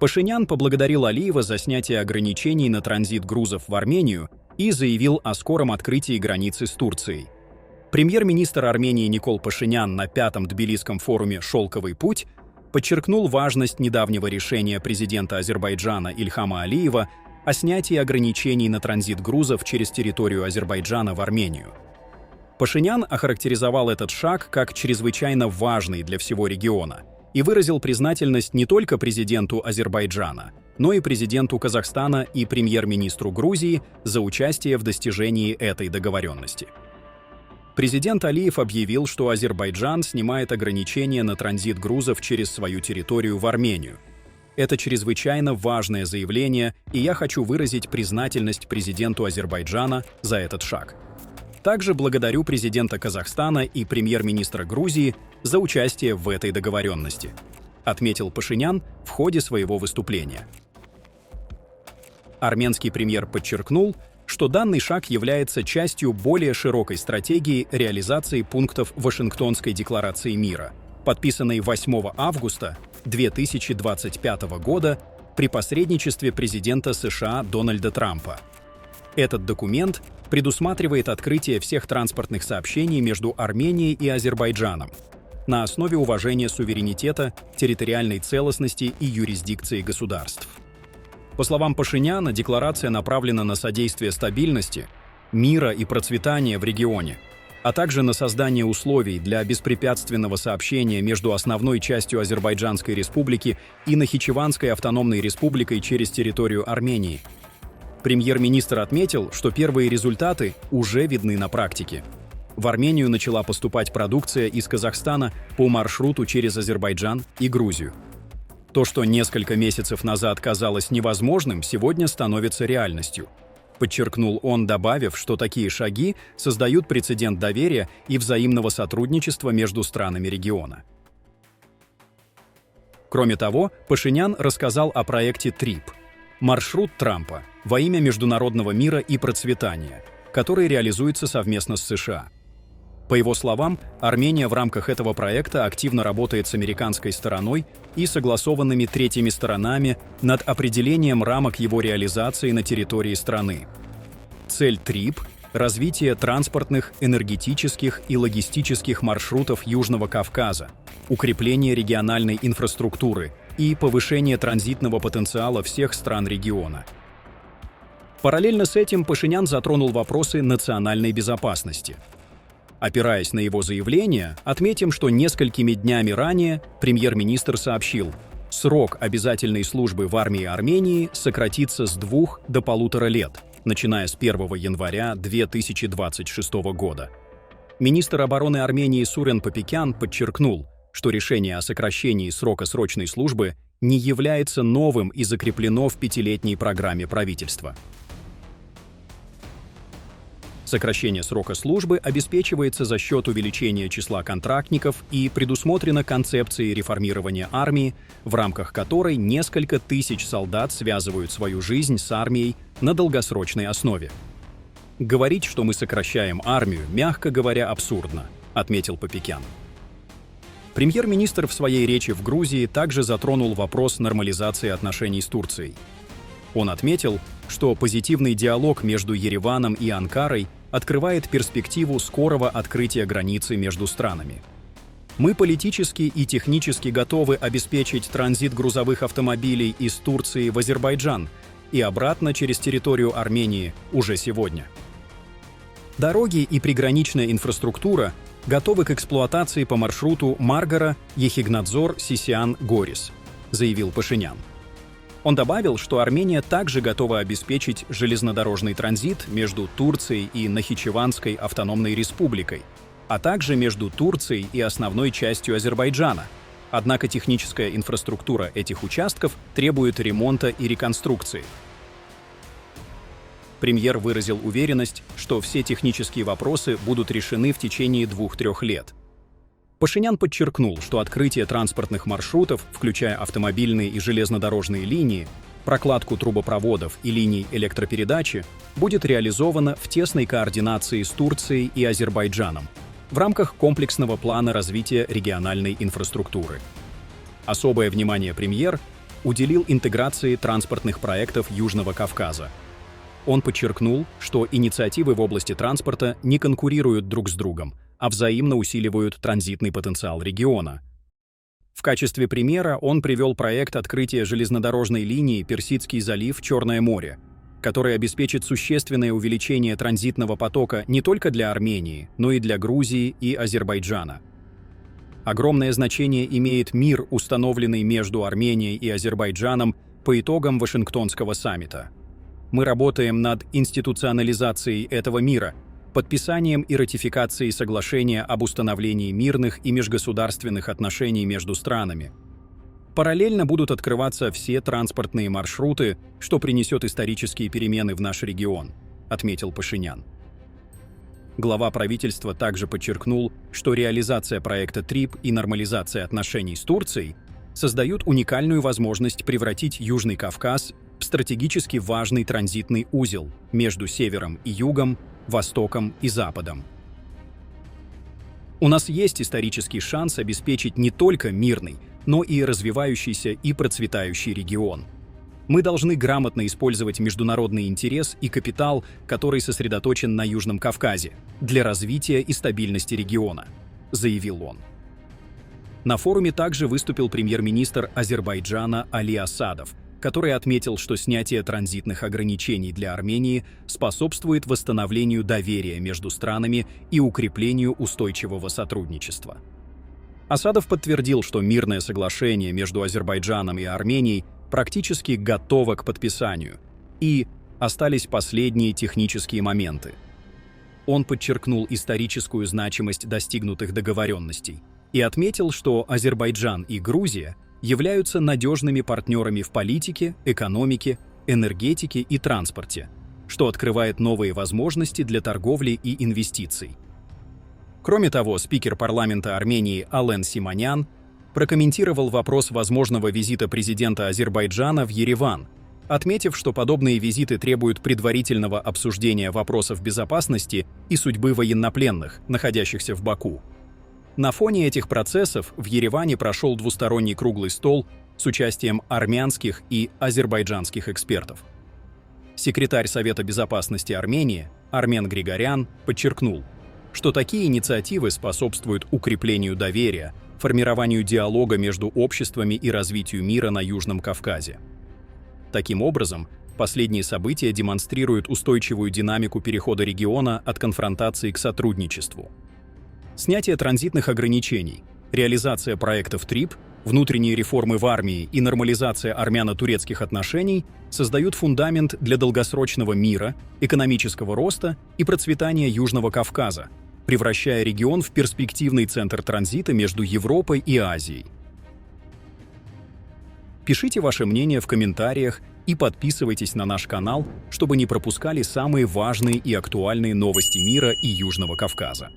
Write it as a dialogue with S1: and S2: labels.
S1: Пашинян поблагодарил Алиева за снятие ограничений на транзит грузов в Армению и заявил о скором открытии границы с Турцией. Премьер-министр Армении Никол Пашинян на 5-м Тбилисском форуме «Шелковый путь» подчеркнул важность недавнего решения президента Азербайджана Ильхама Алиева о снятии ограничений на транзит грузов через территорию Азербайджана в Армению. Пашинян охарактеризовал этот шаг как чрезвычайно важный для всего региона и выразил признательность не только президенту Азербайджана, но и президенту Казахстана и премьер-министру Грузии за участие в достижении этой договоренности. Президент Алиев объявил, что Азербайджан снимает ограничения на транзит грузов через свою территорию в Армению. Это чрезвычайно важное заявление, и я хочу выразить признательность президенту Азербайджана за этот шаг. Также благодарю президента Казахстана и премьер-министра Грузии за участие в этой договоренности, отметил Пашинян в ходе своего выступления. Армянский премьер подчеркнул, что данный шаг является частью более широкой стратегии реализации пунктов Вашингтонской декларации мира, подписанной 8 августа 2025 года при посредничестве президента США Дональда Трампа. Этот документ предусматривает открытие всех транспортных сообщений между Арменией и Азербайджаном на основе уважения суверенитета, территориальной целостности и юрисдикции государств. По словам Пашиняна, декларация направлена на содействие стабильности, мира и процветания в регионе, а также на создание условий для беспрепятственного сообщения между основной частью Азербайджанской республики и Нахичеванской автономной республикой через территорию Армении. Премьер-министр отметил, что первые результаты уже видны на практике. В Армению начала поступать продукция из Казахстана по маршруту через Азербайджан и Грузию. То, что несколько месяцев назад казалось невозможным, сегодня становится реальностью. Подчеркнул он, добавив, что такие шаги создают прецедент доверия и взаимного сотрудничества между странами региона. Кроме того, Пашинян рассказал о проекте ТРИП – маршрут Трампа во имя международного мира и процветания, который реализуется совместно с США. По его словам, Армения в рамках этого проекта активно работает с американской стороной и согласованными третьими сторонами над определением рамок его реализации на территории страны. Цель ТРИП – развитие транспортных, энергетических и логистических маршрутов Южного Кавказа, укрепление региональной инфраструктуры и повышение транзитного потенциала всех стран региона. Параллельно с этим Пашинян затронул вопросы национальной безопасности. Опираясь на его заявление, отметим, что несколькими днями ранее премьер-министр сообщил, срок обязательной службы в армии Армении сократится с 2 до 1,5 лет, начиная с 1 января 2026 года. Министр обороны Армении Сурен Папикян подчеркнул, что решение о сокращении срока срочной службы не является новым и закреплено в 5-летней программе правительства. Сокращение срока службы обеспечивается за счет увеличения числа контрактников и предусмотрено концепцией реформирования армии, в рамках которой несколько тысяч солдат связывают свою жизнь с армией на долгосрочной основе. «Говорить, что мы сокращаем армию, мягко говоря, абсурдно», — отметил Папикян. Премьер-министр в своей речи в Грузии также затронул вопрос нормализации отношений с Турцией. Он отметил, что позитивный диалог между Ереваном и Анкарой открывает перспективу скорого открытия границы между странами. Мы политически и технически готовы обеспечить транзит грузовых автомобилей из Турции в Азербайджан и обратно через территорию Армении уже сегодня. Дороги и приграничная инфраструктура готовы к эксплуатации по маршруту Маргара-Ехигнадзор-Сисиан-Горис, заявил Пашинян. Он добавил, что Армения также готова обеспечить железнодорожный транзит между Турцией и Нахичеванской автономной республикой, а также между Турцией и основной частью Азербайджана. Однако техническая инфраструктура этих участков требует ремонта и реконструкции. Премьер выразил уверенность, что все технические вопросы будут решены в течение 2-3 лет. Пашинян подчеркнул, что открытие транспортных маршрутов, включая автомобильные и железнодорожные линии, прокладку трубопроводов и линий электропередачи, будет реализовано в тесной координации с Турцией и Азербайджаном в рамках комплексного плана развития региональной инфраструктуры. Особое внимание премьер уделил интеграции транспортных проектов Южного Кавказа. Он подчеркнул, что инициативы в области транспорта не конкурируют друг с другом, а взаимно усиливают транзитный потенциал региона. В качестве примера он привел проект открытия железнодорожной линии Персидский залив-Черное море, который обеспечит существенное увеличение транзитного потока не только для Армении, но и для Грузии и Азербайджана. Огромное значение имеет мир, установленный между Арменией и Азербайджаном по итогам Вашингтонского саммита. Мы работаем над институционализацией этого мира, подписанием и ратификацией соглашения об установлении мирных и межгосударственных отношений между странами. Параллельно будут открываться все транспортные маршруты, что принесет исторические перемены в наш регион, отметил Пашинян. Глава правительства также подчеркнул, что реализация проекта ТРИП и нормализация отношений с Турцией создают уникальную возможность превратить Южный Кавказ в стратегически важный транзитный узел между севером и югом, востоком и западом. У нас есть исторический шанс обеспечить не только мирный, но и развивающийся и процветающий регион. Мы должны грамотно использовать международный интерес и капитал, который сосредоточен на Южном Кавказе, для развития и стабильности региона, заявил он. На форуме также выступил премьер-министр Азербайджана Али Асадов, который отметил, что снятие транзитных ограничений для Армении способствует восстановлению доверия между странами и укреплению устойчивого сотрудничества. Асадов подтвердил, что мирное соглашение между Азербайджаном и Арменией практически готово к подписанию, и остались последние технические моменты. Он подчеркнул историческую значимость достигнутых договоренностей и отметил, что Азербайджан и Грузия являются надежными партнерами в политике, экономике, энергетике и транспорте, что открывает новые возможности для торговли и инвестиций. Кроме того, спикер парламента Армении Ален Симонян прокомментировал вопрос возможного визита президента Азербайджана в Ереван, отметив, что подобные визиты требуют предварительного обсуждения вопросов безопасности и судьбы военнопленных, находящихся в Баку. На фоне этих процессов в Ереване прошел двусторонний круглый стол с участием армянских и азербайджанских экспертов. Секретарь Совета безопасности Армении Армен Григорян подчеркнул, что такие инициативы способствуют укреплению доверия, формированию диалога между обществами и развитию мира на Южном Кавказе. Таким образом, последние события демонстрируют устойчивую динамику перехода региона от конфронтации к сотрудничеству. Снятие транзитных ограничений, реализация проектов ТРИП, внутренние реформы в армии и нормализация армяно-турецких отношений создают фундамент для долгосрочного мира, экономического роста и процветания Южного Кавказа, превращая регион в перспективный центр транзита между Европой и Азией. Пишите ваше мнение в комментариях и подписывайтесь на наш канал, чтобы не пропускали самые важные и актуальные новости мира и Южного Кавказа.